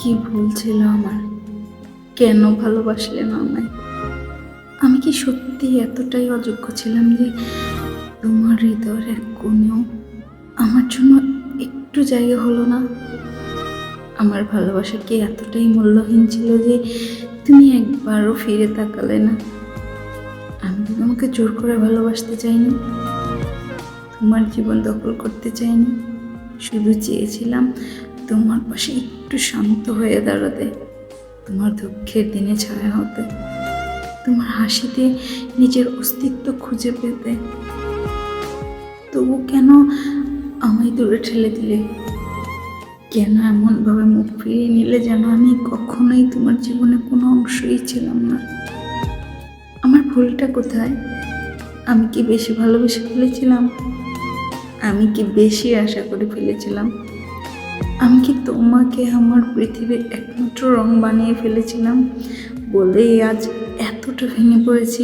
কি ভুল ছিল আমার? কেন ভালোবাসলে না আমায়? আমি কি সত্যি এতটাই অযোগ্য ছিলাম যে তোমার হৃদয়ের এক কোণেও আমার জন্য একটু জায়গা হলো না? আমার ভালোবাসা কি এতটাই মূল্যহীন ছিল যে তুমি একবারও ফিরে তাকালে না? আমি তো তোমাকে জোর করে ভালোবাসতে চাইনি, তোমার জীবন দখল করতে চাইনি। শুধু চেয়েছিলাম তোমার পাশে একটু শান্ত হয়ে দাঁড়াতে, তোমার দুঃখের দিনে ছায়া হতে, তোমার হাসিতে নিজের অস্তিত্ব খুঁজে পেতে। তবু কেন আমায় দূরে ঠেলে দিলে? কেন এমনভাবে মুখ ফিরিয়ে নিলে যেন আমি কখনোই তোমার জীবনে কোনো অংশই ছিলাম না? আমার ভুলটা কোথায়? আমি কি বেশি ভালোবেসে ফেলেছিলাম? আমি কি বেশি আশা করে ফেলেছিলাম? আমি কি তোমাকে আমার পৃথিবীর একমাত্র রং বানিয়ে ফেলেছিলাম বলেই আজ এতটা ভেঙে পড়েছি?